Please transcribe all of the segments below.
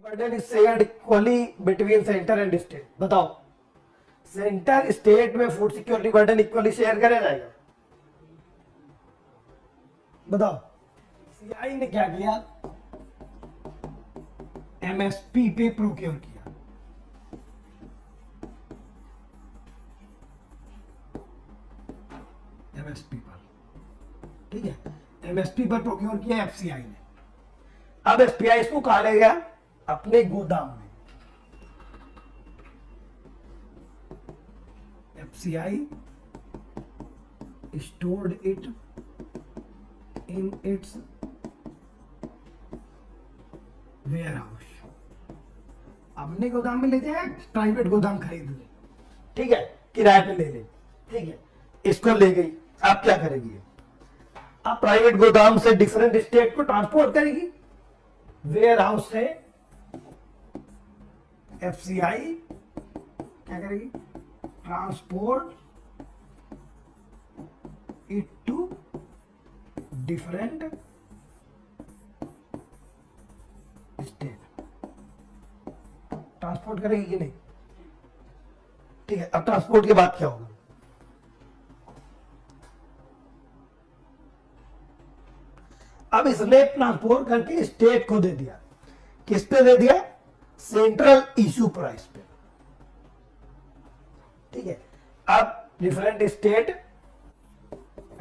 Burden is shared equally between centre and state. बताओ centre state में food security burden equally share करेगा जाएगा? बताओ सीआई ने क्या किया, एमएसपी पे प्रोक्योर किया। एमएसपी पर, ठीक है, एमएसपी पर प्रोक्योर किया एफसीआई ने। अब एफसीआई इसको कहा ले गया अपने गोदाम में। FCI stored it in its warehouse. अपने गोदाम में ले जाए, प्राइवेट गोदाम खरीद ले, ठीक है, किराए पे ले ले, ठीक है, इसको ले गई। आप क्या करेगी, आप प्राइवेट गोदाम से डिफरेंट स्टेट को ट्रांसपोर्ट करेगी। वेयर हाउस से एफसीआई क्या करेगी, transport it to different state. Transport करेगी कि नहीं, ठीक है। अब ट्रांसपोर्ट के बाद क्या होगा, अब इसने ट्रांसपोर्ट करके स्टेट को दे दिया। किस पे दे दिया, सेंट्रल इशू प्राइस पे, ठीक है। अब different state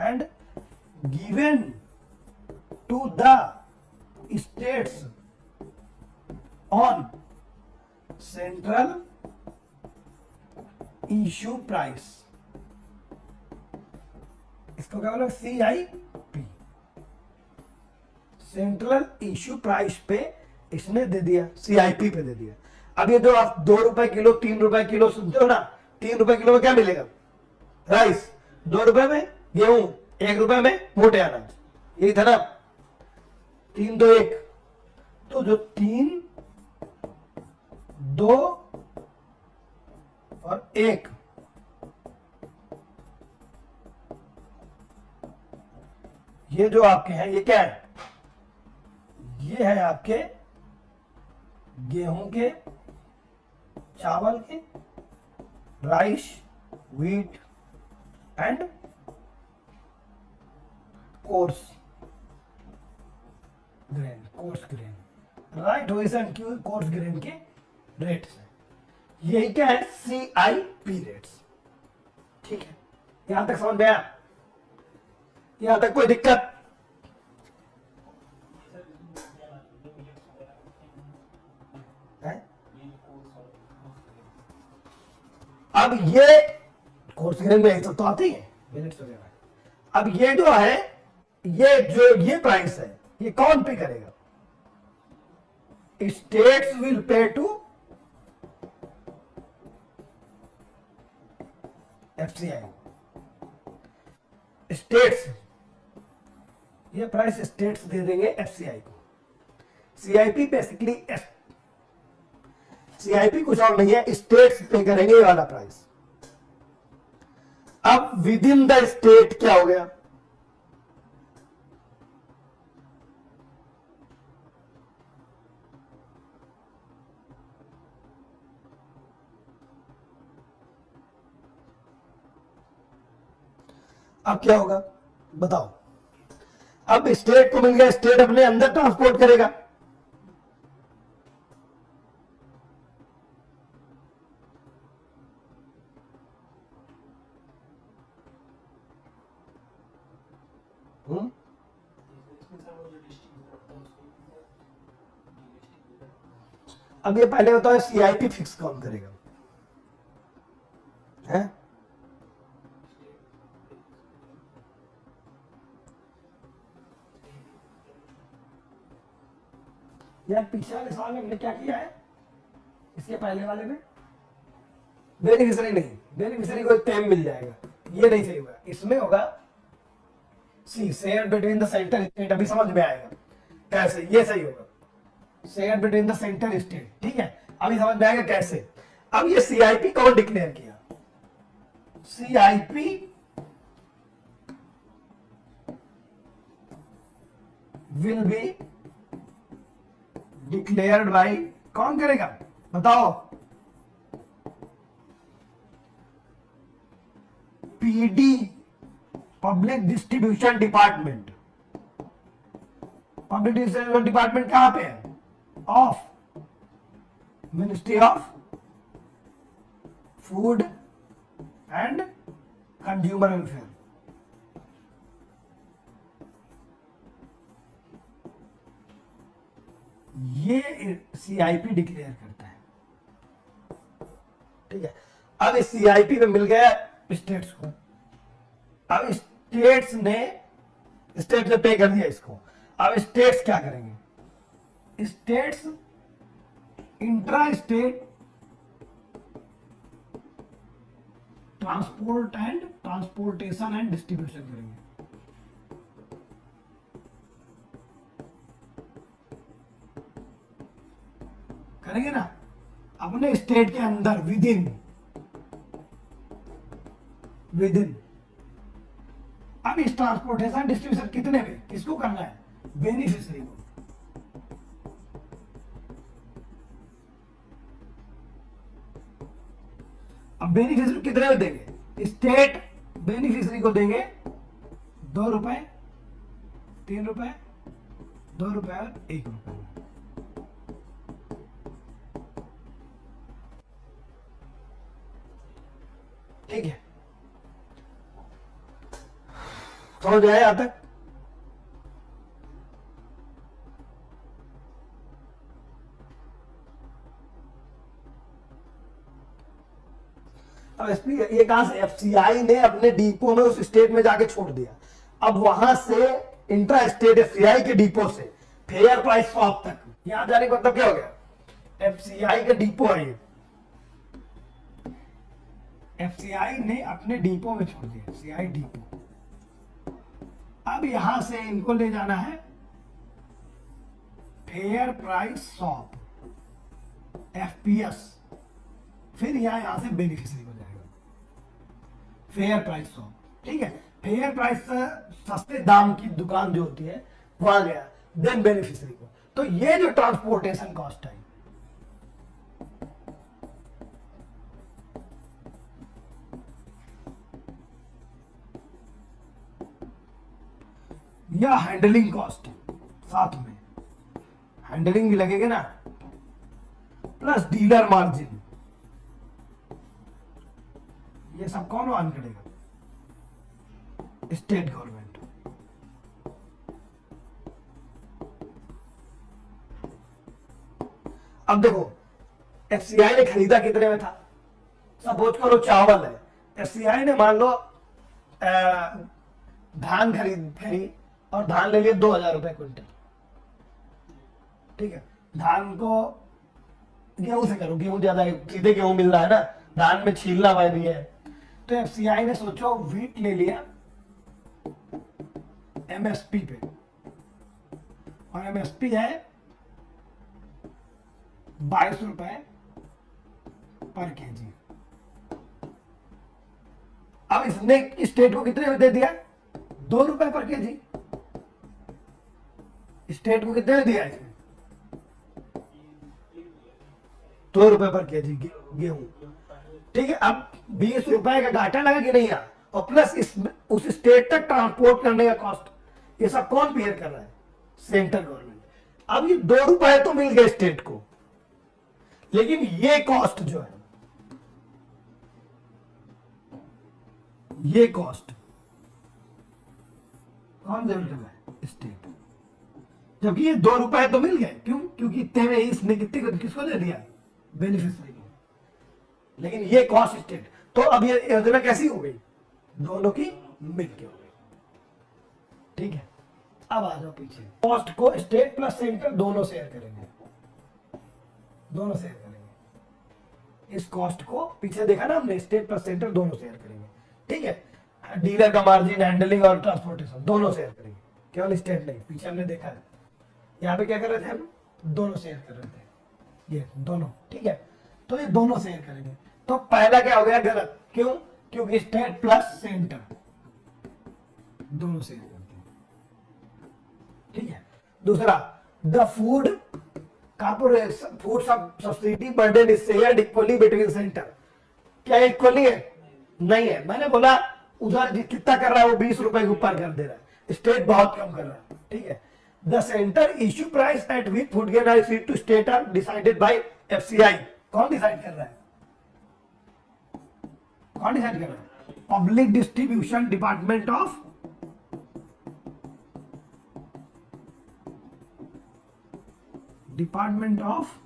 and given to the states on central issue price, इसको क्या बोला, CIP, सेंट्रल इशू प्राइस पे इसने दे दिया, CIP पे दे दिया। अब ये जो आप 2 रुपए किलो 3 रुपए किलो सुनते हो ना, 3 रुपए किलो में क्या मिलेगा, राइस, 2 रुपए में गेहूं, 1 रुपए में मोटे अनाज, यही था ना, 3 2 1। तो जो 3 2 और 1, ये जो आपके हैं ये क्या है, ये है आपके गेहूं के, चावल के, rice, wheat and coarse grain, coarse grain, right, वैसे कोर्स ग्रेन के रेट्स है। यही क्या है, CIP रेट्स, ठीक है। यहां तक समझ में आया, यहां तक कोई दिक्कत? अब ये कोर्स ग्रेन में तो आती है मिनट्स वगैरह। अब ये जो है, ये जो ये प्राइस है, ये कौन पे करेगा, states will pay to FCI. States, ये प्राइस स्टेट्स दे देंगे एफसीआई को। CIP बेसिकली, CIP कुछ और नहीं है, स्टेट्स पे करेंगे ये वाला प्राइस। अब विद इन द स्टेट क्या हो गया, अब क्या होगा बताओ, अब स्टेट को मिल गया, स्टेट अपने अंदर ट्रांसपोर्ट करेगा। अब ये पहले बताओ CIP फिक्स कौन करेगा, है? यार पिछले वाले सवाल में हमने क्या किया है, इसके पहले वाले में बेनिफिशियरी नहीं, बेनिफिशियरी को टाइम मिल जाएगा, ये नहीं सही होगा। इसमें होगा share between the centre state, अभी समझ में आएगा कैसे, ये सही होगा, share between the centre state, ठीक है, अभी समझ में आएगा कैसे। अब ये CIP कौन डिक्लेयर किया, CIP will be declared by कौन करेगा बताओ? PD, public distribution department. Public distribution department कहां पे है? Of ministry of food and consumer welfare. ये सीआईपी डिक्लेयर करता है, ठीक है। अब इस सीआईपी में मिल गया स्टेट्स को। अब स्टेट्स ने पे कर दिया इसको। अब स्टेट्स क्या करेंगे? States intra state transport and transportation and distribution करेंगे। करेंगे ना, अपने स्टेट के अंदर विदिन अब इस ट्रांसपोर्टेशन डिस्ट्रीब्यूशन कितने में किसको करना है? बेनिफिशियरी को। अब बेनिफिशियरी कितने में देंगे? स्टेट बेनिफिशियरी को देंगे 2 रुपए, 3 रुपए, 2 रुपए और 1 रुपए। ठीक है, समझ आया यहां तक? अब एसपी ये कहां से? एफसीआई ने अपने डिपो में उस स्टेट में जाके छोड़ दिया। अब वहां से इंट्रा स्टेट एफसीआई के डिपो से फेयर प्राइस शॉप तक, यहां जाने का मतलब क्या हो गया? एफसीआई का डिपो है ये, एफसीआई ने अपने डिपो में छोड़ दिया, एफसीआई डिपो। अब यहां से इनको ले जाना है फेयर प्राइस शॉप, एफपीएस। फिर यहां से बेनिफिशियरी हो जाएगा फेयर प्राइस शॉप, ठीक है। फेयर प्राइस सस्ते दाम की दुकान जो होती है वहां गया, देन बेनिफिशियरी को। तो ये जो ट्रांसपोर्टेशन कॉस्ट है, या हैंडलिंग कॉस्ट, साथ में हैंडलिंग भी लगेगा ना, प्लस डीलर मार्जिन, ये सब कौन वहन करेगा? State government. अब देखो एफसीआई ने खरीदा कितने में था? सपोज करो चावल है, एफसीआई ने मान लो धान खरीद और धान ले लिए 2000 रुपए क्विंटल, ठीक है। धान को गेहूं से करो, गेहूं ज्यादा सीधे गेहूं मिल रहा है ना, धान में छीलना वह भी है। तो एफसीआई ने सोचो व्हीट ले लिया एमएसपी पे, और एमएसपी है 22 रुपए पर केजी। अब इसने स्टेट को कितने में दे दिया? 2 रुपए पर केजी। स्टेट को कितने में दिया इसने? 2 रुपए पर केजी गेहूं, ठीक है। अब 20 रुपए का घाटा लगा कि नहीं यार, और प्लस उस स्टेट तक ट्रांसपोर्ट करने का कॉस्ट, ये सब कौन पेयर कर रहा है? Central government. अब ये 2 रुपए तो मिल गए स्टेट को, लेकिन ये कॉस्ट जो है, ये कॉस्ट कौन दे रहा है? स्टेट। जबकि ये 2 रुपए तो मिल गए, क्यों? क्योंकि इतने में इसने किसको दे दिया? बेनिफिशियरी को। लेकिन ये कॉस्ट स्टेट। तो अब ये योजना कैसी हो गई? दोनों की मिलके हो गई, ठीक है। अब आ जाओ पीछे, कॉस्ट को स्टेट प्लस सेंट्रल दोनों शेयर करेंगे, दोनों शेयर करेंगे। इस कॉस्ट को पीछे देखा ना हमने, स्टेट प्लस सेंट्रल दोनों शेयर करेंगे, ठीक है। डीलर का मार्जिन, हैंडलिंग और ट्रांसपोर्टेशन दोनों शेयर करेंगे, केवल स्टेट नहीं। पीछे हमने देखा है, यहाँ पे क्या कर रहे थे हम? दोनों शेयर कर रहे थे, ये दोनों, ठीक है। तो ये दोनों शेयर करेंगे। तो पहला क्या हो गया? गलत। क्यों? क्योंकि स्टेट प्लस सेंटर दोनों शेयर करते हैं, ठीक है। दूसरा, the food corporation food subsidy burden is shared equally between centre. क्या इक्वली है? नहीं है। मैंने बोला उधर कितना कर रहा है वो 20 रुपए के ऊपर कर दे रहा है, स्टेट बहुत कम कर रहा है। ठीक है, the centre issue price at which food grain are feed to state are decided by FCI. कौन डिसाइड कर रहा है? कौन डिसाइड कर रहा है? Public distribution department of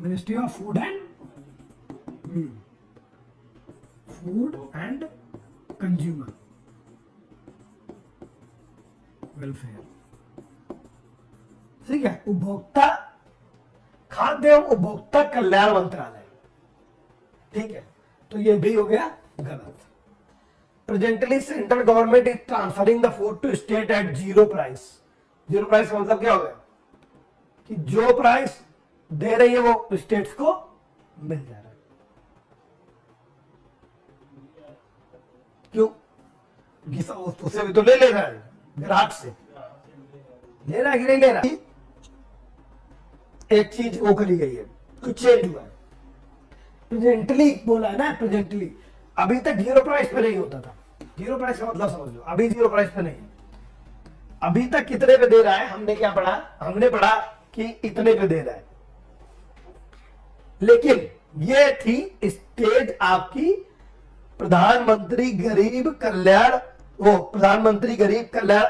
ministry of food and consumer welfare. ठीक है, उपभोक्ता खाद्य एवं उपभोक्ता कल्याण मंत्रालय। ठीक है, तो ये भी हो गया गलत। Presently central government is transferring the food to state at zero price. Zero price का मतलब क्या हो गया कि जो प्राइस दे रही है वो स्टेट्स को मिल जा रहा है। क्यों? उससे भी तो ले रहा है, ग्राहक से ले रहा है कि नहीं ले रहा? एक चीज वो करी गई है, कुछ चेंज हुआ है। प्रेजेंटली बोला है ना, प्रेजेंटली अभी तक जीरो प्राइस पे नहीं होता था। जीरो प्राइस का मतलब समझ लो, अभी जीरो प्राइस पे नहीं है। अभी तक कितने पे दे रहा है? हमने क्या पढ़ा? हमने पढ़ा कि इतने पे दे रहा है, लेकिन ये थी स्टेज आपकी प्रधानमंत्री गरीब कल्याण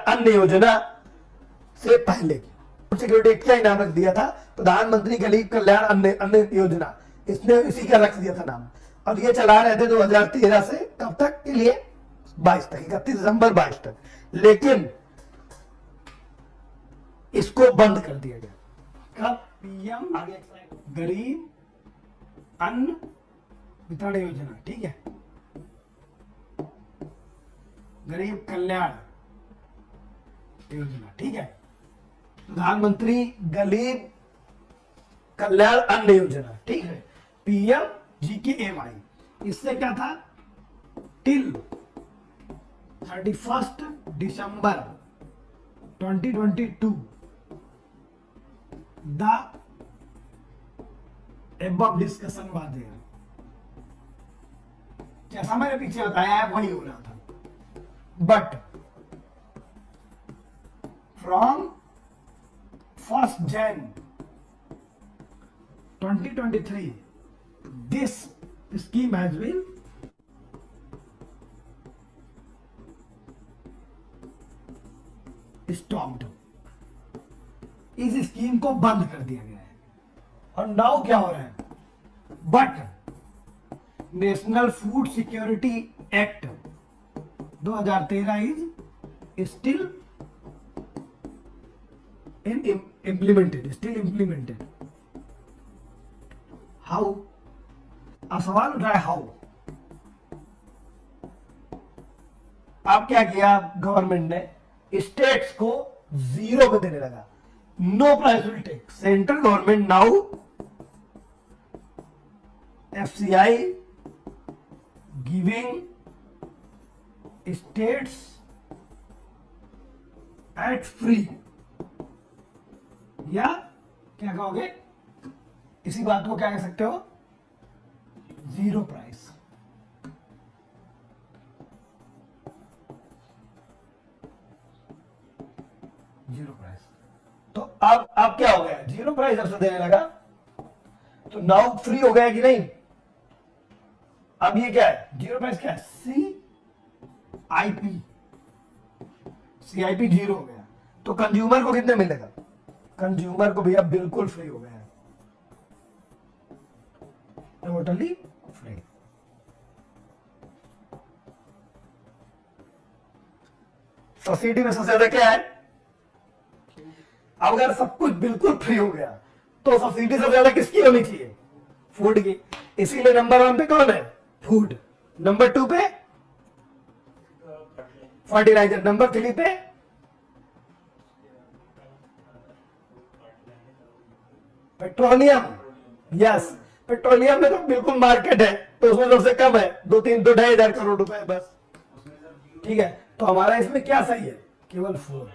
अन्न योजना से पहले की। सिक्योरिटी क्या इनाम रख दिया था? प्रधानमंत्री गरीब कल्याण अन्न योजना, इसने इसी का रख दिया था नाम। और ये चला रहे थे 2013 से कब तक के लिए? 22 तक, 31 दिसंबर 22 तक। लेकिन इसको बंद कर दिया गया। कब? पीएम गरीब अन्न वितरण योजना। ठीक है, गरीब कल्याण योजना। ठीक है, प्रधानमंत्री गरीब कल्याण अन्न योजना। ठीक है, PMGKAY। इससे क्या था? Till 31 December 2022 the above discussion was there. जैसा मैंने पीछे बताया है वही हो रहा था, but from 1 January 2023 this scheme has been stopped। इस स्कीम को बंद कर दिया गया है। और नाउ क्या हो रहा है? But national food security act 2013 is still implemented। How? अब सवाल उठा है हाउ। अब क्या किया गवर्नमेंट ने? स्टेट्स को जीरो पे देने लगा। No price will take. Central government now FCI giving states at free, या क्या कहोगे? इसी बात को क्या कह सकते हो? Zero price. Zero price. तो अब क्या हो गया? जीरो प्राइस जब से देने लगा तो नाउ फ्री हो गया कि नहीं? अब ये क्या है? जीरो प्राइस क्या है? CIP जीरो हो गया। तो कंज्यूमर को कितने मिलेगा? कंज्यूमर को भैया बिल्कुल फ्री हो गया है, टोटली फ्री। सब्सिडी में सबसे ज्यादा क्या है? अब अगर सब कुछ बिल्कुल फ्री हो गया तो सब्सिडी सबसे ज्यादा किसकी होनी चाहिए? फूड की। इसीलिए नंबर 1 पे कौन है? फूड। नंबर 2 पे फर्टिलाइजर। नंबर 3 पे पेट्रोलियम। यस, पेट्रोलियम में तो बिल्कुल मार्केट है, तो उसमें सबसे कम है 2-3 तो 2,500 करोड़ रुपए बस। ठीक है, तो हमारा इसमें क्या सही है? केवल 4।